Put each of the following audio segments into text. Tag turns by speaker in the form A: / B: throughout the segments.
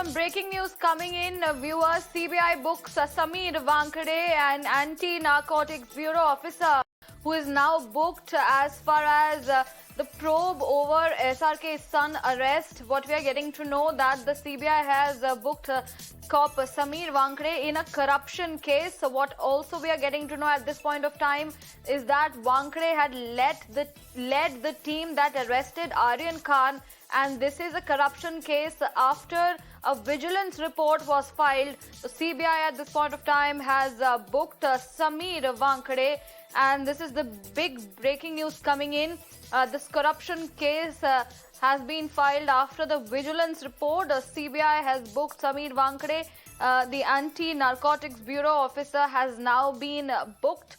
A: Some breaking news coming in, viewers. CBI books Sameer Wankhede, an anti-narcotics bureau officer who is now booked as far as the probe over SRK's son arrest. What we are getting to know that the CBI has booked cop Sameer Wankhede in a corruption case. So what also we are getting to know at this point of time is that Wankhede had led the team that arrested Aryan Khan, and this is a corruption case after a vigilance report was filed. The CBI at this point of time has booked Sameer Wankhede, and this is the big breaking news coming in. This corruption case has been filed after the vigilance report. The CBI has booked Sameer Wankhede. The anti-narcotics bureau officer has now been booked.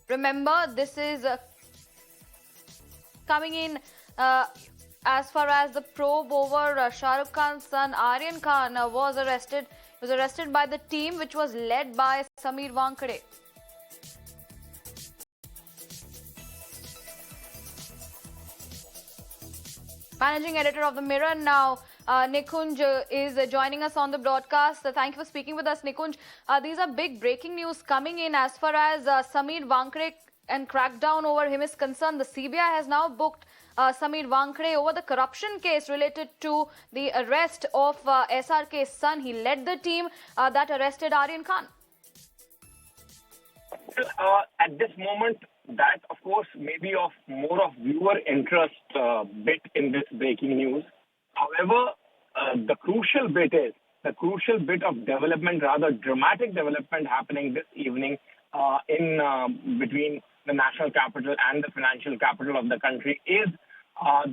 A: Remember, this is coming in as far as the probe over Shah Rukh Khan's son Aryan Khan was arrested. He was arrested by the team which was led by Sameer Wankhede. Managing editor of the Mirror now, Nikunj is joining us on the broadcast. Thank you for speaking with us, Nikunj. These are big breaking news coming in as far as Sameer Wankhede and crackdown over him is concerned. The CBI has now booked Sameer Wankhede over the corruption case related to the arrest of SRK's son. He led the team that arrested Aryan Khan.
B: At this moment, that of course may be of more of viewer interest bit in this breaking news. However, the crucial bit of development, rather dramatic development happening this evening in between the national capital and the financial capital of the country is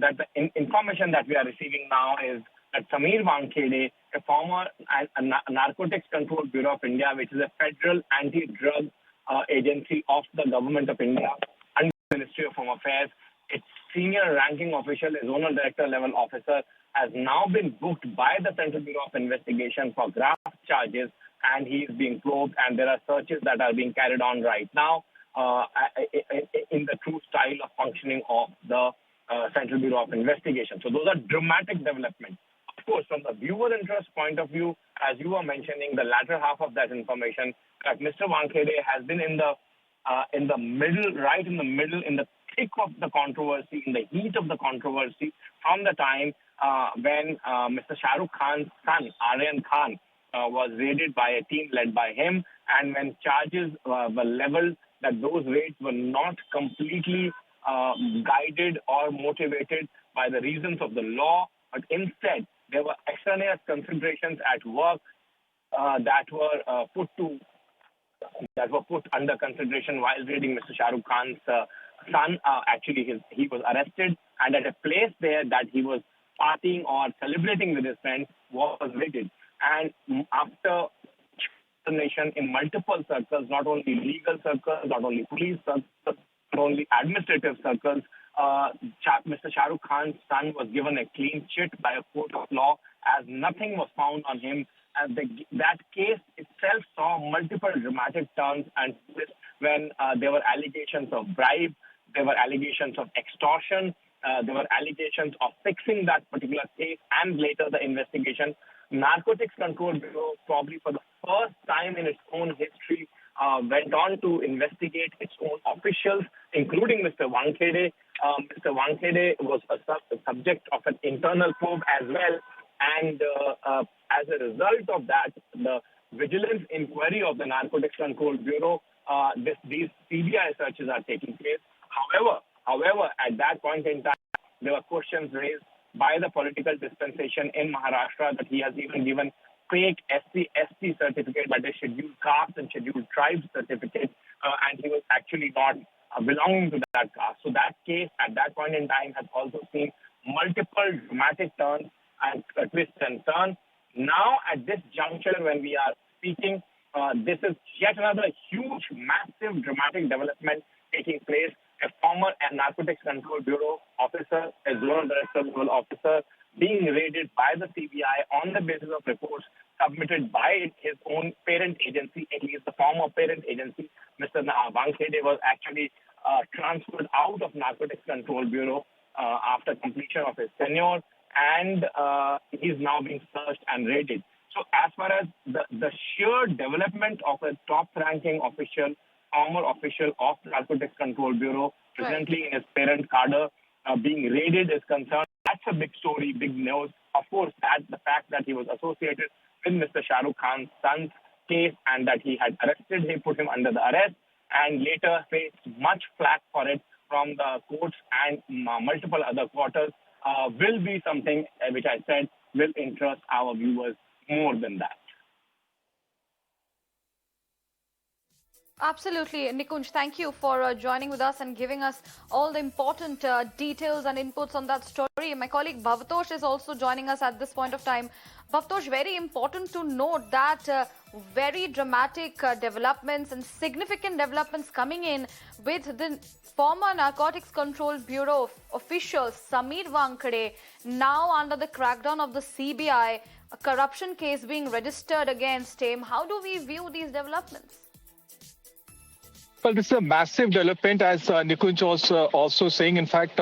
B: that the information that we are receiving now is that Sameer Wankhede, a former Narcotics Control Bureau of India, which is a federal anti-drug agency of the government of India under the Ministry of Home Affairs, its senior ranking official, a zonal director level officer, has now been booked by the Central Bureau of Investigation for graft charges, and he is being probed, and there are searches that are being carried on right now in the true style of functioning of the Central Bureau of Investigation. So those are dramatic developments. Of course, from the viewer interest point of view, as you were mentioning, the latter half of that information, that Mr. Wankhede has been in the middle, in the thick of the controversy, in the heat of the controversy, from the time when Mr. Shah Rukh Khan's son, Aryan Khan, was raided by a team led by him, and when charges were leveled that those raids were not completely guided or motivated by the reasons of the law, but instead there were extraneous considerations at work that were put under consideration while raiding Mr. Shah Rukh Khan's son. He was arrested, and at a place there that he was partying or celebrating with his friends was raided. And after nation in multiple circles, not only legal circles, not only police circles, not only administrative circles, Mr. Shah Rukh Khan's son was given a clean chit by a court of law as nothing was found on him. And that case itself saw multiple dramatic turns and twists when there were allegations of bribe, there were allegations of extortion, there were allegations of fixing that particular case, and later the investigation. Narcotics Control Bureau, probably for the first time in its own history, went on to investigate its own officials, including Mr. Wankhede. Mr. Wankhede was a subject of an internal probe as well, and as a result of that, the vigilance inquiry of the Narcotics Control Bureau, these CBI searches are taking place. However, at that point in time, there were questions raised by the political dispensation in Maharashtra that he has even given fake SC certificate, but a scheduled caste and scheduled tribes certificate, and he was actually not belonging to that caste. So that case at that point in time has also seen multiple dramatic turns and twists and turns. Now at this juncture when we are speaking, this is yet another huge, massive, dramatic development taking place. A former Narcotics Control Bureau officer, a zonal director level officer, being raided by the CBI on the basis of reports submitted by his own parent agency, at least the former parent agency. Mr. Wankhede was actually transferred out of Narcotics Control Bureau after completion of his tenure, and he's now being searched and raided. So as far as the sheer development of a top-ranking official, former official of the Narcotics Control Bureau, presently in his parent cadre, being raided is concerned, that's a big story, big news. Of course, that the fact that he was associated with Mr. Shah Rukh Khan's son's case and that he had arrested him, put him under the arrest, and later faced much flack for it from the courts and multiple other quarters will be something which I said will interest our viewers more than that.
A: Absolutely. Nikunj, thank you for joining with us and giving us all the important details and inputs on that story. My colleague Bhavtosh is also joining us at this point of time. Bhavtosh, very important to note that very dramatic developments and significant developments coming in with the former Narcotics Control Bureau official Sameer Wankhede now under the crackdown of the CBI, a corruption case being registered against him. How do we view these developments?
C: Well, this is a massive development, as Nikunj was also saying. In fact,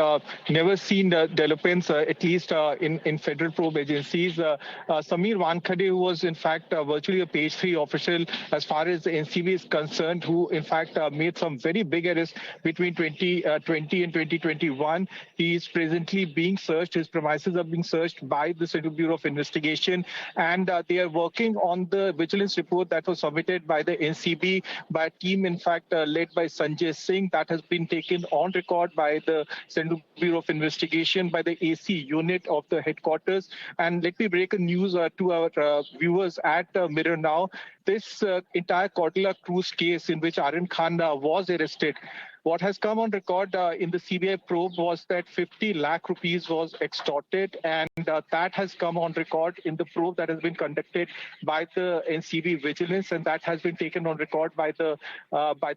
C: never seen developments, at least in federal probe agencies. Sameer Wankhede, who was in fact virtually a page 3 official as far as the NCB is concerned, who in fact made some very big arrests between 2020 and 2021. He is presently being searched. His premises are being searched by the Central Bureau of Investigation, and they are working on the vigilance report that was submitted by the NCB by a team, in fact, led by Sanjay Singh, that has been taken on record by the Central Bureau of Investigation, by the AC unit of the headquarters. And let me break a news to our viewers at Mirror Now. This entire Cordilla Cruise case in which Aryan Khan was arrested, what has come on record in the CBI probe was that 50 lakh rupees was extorted, and that has come on record in the probe that has been conducted by the NCB Vigilance, and that has been taken on record by the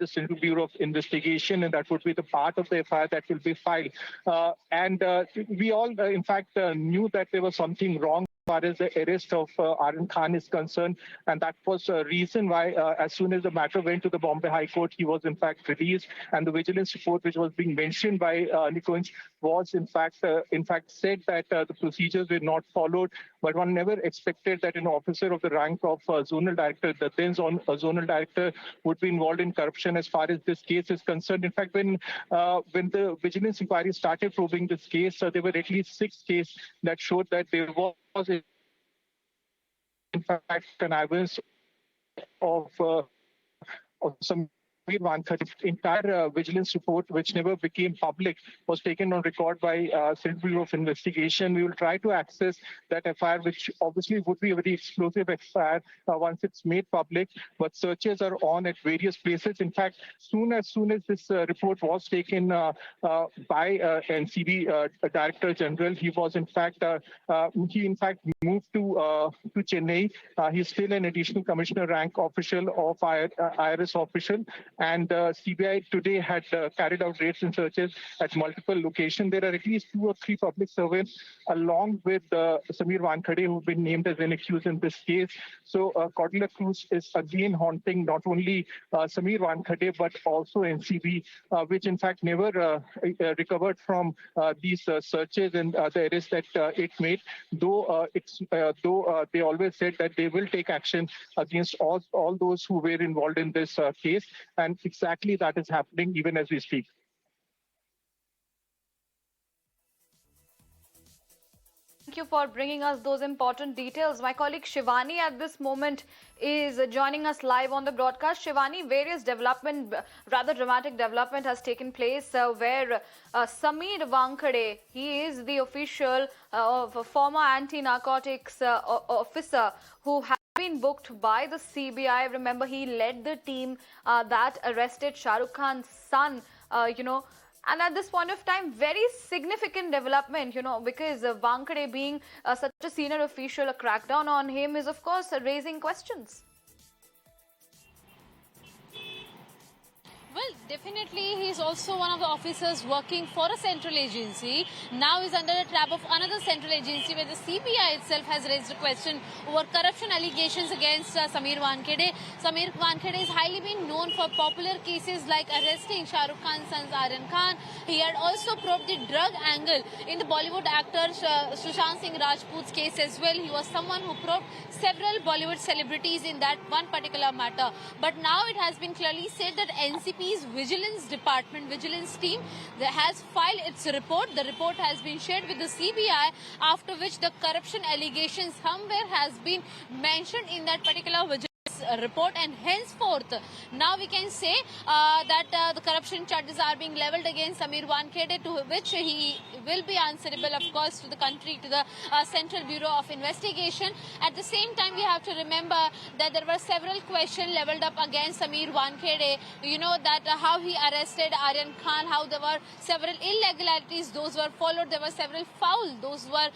C: Central Bureau of Investigation, and that would be the part of the FIR that will be filed. We all, in fact, knew that there was something wrong as far as the arrest of Aryan Khan is concerned, and that was a reason why as soon as the matter went to the Bombay High Court, he was in fact released, and the vigilance report which was being mentioned by Nikunj was in fact said that the procedures were not followed, but one never expected that an officer of the rank of zonal director, the then zonal director, would be involved in corruption as far as this case is concerned. In fact, when the vigilance inquiry started probing this case, there were at least 6 cases that showed that there was in fact connivance of some Wankhede. Entire vigilance report, which never became public, was taken on record by Central Bureau of Investigation. We will try to access that FIR, which obviously would be a very explosive FIR once it's made public. But searches are on at various places. In fact, as soon as this report was taken by NCB Director General, he was in fact moved to Chennai. He's still an additional commissioner rank official of IRS official. And CBI today had carried out raids and searches at multiple locations. There are at least 2 or 3 public servants along with Sameer Wankhede, who've been named as an accused in this case. So Cordilla Cruise is again haunting not only Sameer Wankhede but also NCB, which in fact never recovered from these searches and the arrests that it made. Though they always said that they will take action against all those who were involved in this case. And exactly that is happening even as we speak.
A: Thank you for bringing us those important details. My colleague Shivani at this moment is joining us live on the broadcast. Shivani, various rather dramatic development has taken place where Sameer Wankhede, he is the official of a former anti-narcotics officer who has been booked by the CBI. Remember, he led the team that arrested Shah Rukh Khan's son, and at this point of time, very significant development, because Wankhede being such a senior official, a crackdown on him is, of course, raising questions.
D: Well, definitely he is also one of the officers working for a central agency. Now he's under the trap of another central agency where the CBI itself has raised a question over corruption allegations against Sameer Wankhede. Sameer Wankhede has highly been known for popular cases like arresting Shah Rukh Khan's son Aryan Khan. He had also probed the drug angle in the Bollywood actor Sushant Singh Rajput's case as well. He was someone who probed several Bollywood celebrities in that one particular matter. But now it has been clearly said that NCP's vigilance team has filed its report. The report has been shared with the CBI, after which the corruption allegations somewhere has been mentioned in that particular vigilance report, and henceforth now we can say that the corruption charges are being levelled against Sameer Wankhede, to which he will be answerable, of course, to the country, to the Central Bureau of Investigation. At the same time, we have to remember that there were several questions levelled up against Sameer Wankhede. You know that how he arrested Aryan Khan, how there were several irregularities, those were followed, there were several fouls, those were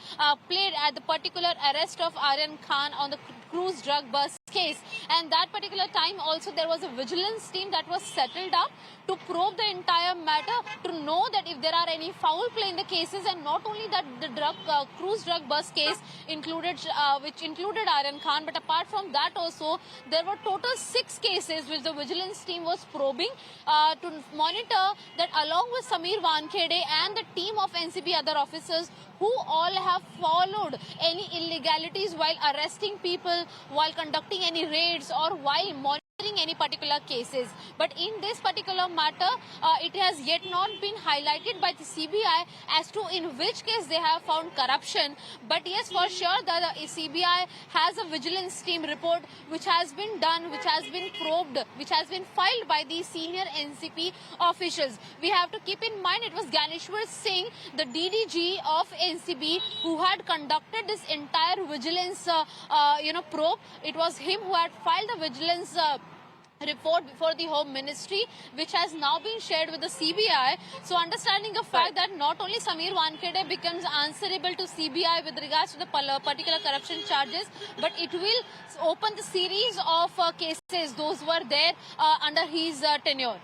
D: played at the particular arrest of Aryan Khan on the cruise drug bust case. And that particular time also there was a vigilance team that was settled up to probe the entire matter, to know that if there are any foul play in the cases. And not only that, the cruise drug bust case included, which included Aryan Khan, but apart from that also there were total 6 cases which the vigilance team was probing to monitor that, along with Sameer Wankhede and the team of NCB other officers who all have followed any illegalities while arresting people, while conducting any raids, or while monitoring any particular cases. But in this particular matter, it has yet not been highlighted by the CBI as to in which case they have found corruption. But yes, for sure, the CBI has a vigilance team report which has been done, which has been probed, which has been filed by the senior NCP officials. We have to keep in mind it was Ganeshwar Singh, the DDG of NCB, who had conducted this entire vigilance probe. It was him who had filed the vigilance report before the Home Ministry, which has now been shared with the CBI. So understanding the fact that not only Sameer Wankhede becomes answerable to CBI with regards to the particular corruption charges, but it will open the series of cases those were there under his tenure.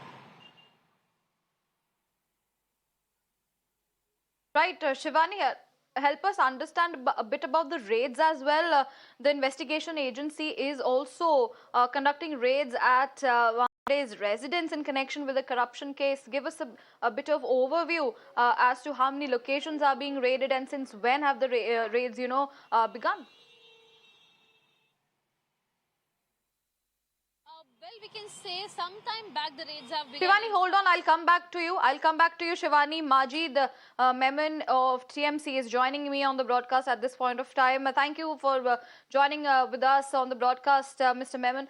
A: Right, Shivani, help us understand a bit about the raids as well. The investigation agency is also conducting raids at Wankhede's residence in connection with the corruption case. Give us a bit of overview as to how many locations are being raided and since when have the raids, begun?
D: Well, we can say sometime back the raids have begun.
A: Shivani, hold on. I'll come back to you. Shivani. Majid, the Memon of TMC, is joining me on the broadcast at this point of time. Thank you for joining with us on the broadcast, Mr. Memon.